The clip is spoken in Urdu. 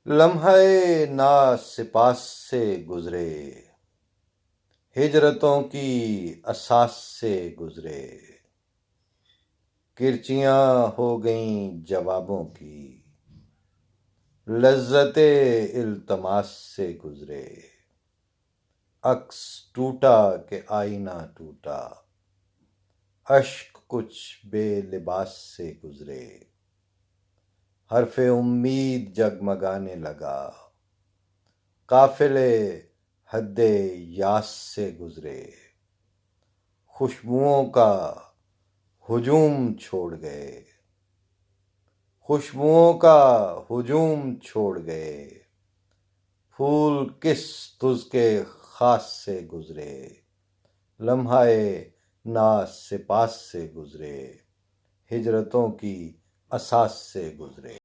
لمحہ ناز سپاس سے گزرے، ہجرتوں کی اساس سے گزرے، کرچیاں ہو گئیں جوابوں کی، لذت التماس سے گزرے، عکس ٹوٹا کہ آئینہ ٹوٹا، اشک کچھ بے لباس سے گزرے، حرف امید جگمگانے لگا، قافلے حد یاس سے گزرے، خوشبوؤں کا ہجوم چھوڑ گئے، خوشبوؤں کا ہجوم چھوڑ گئے، پھول کس تز کے خاص سے گزرے، لمحہ ناز سپاس سے گزرے، ہجرتوں کی اساس سے گزرے۔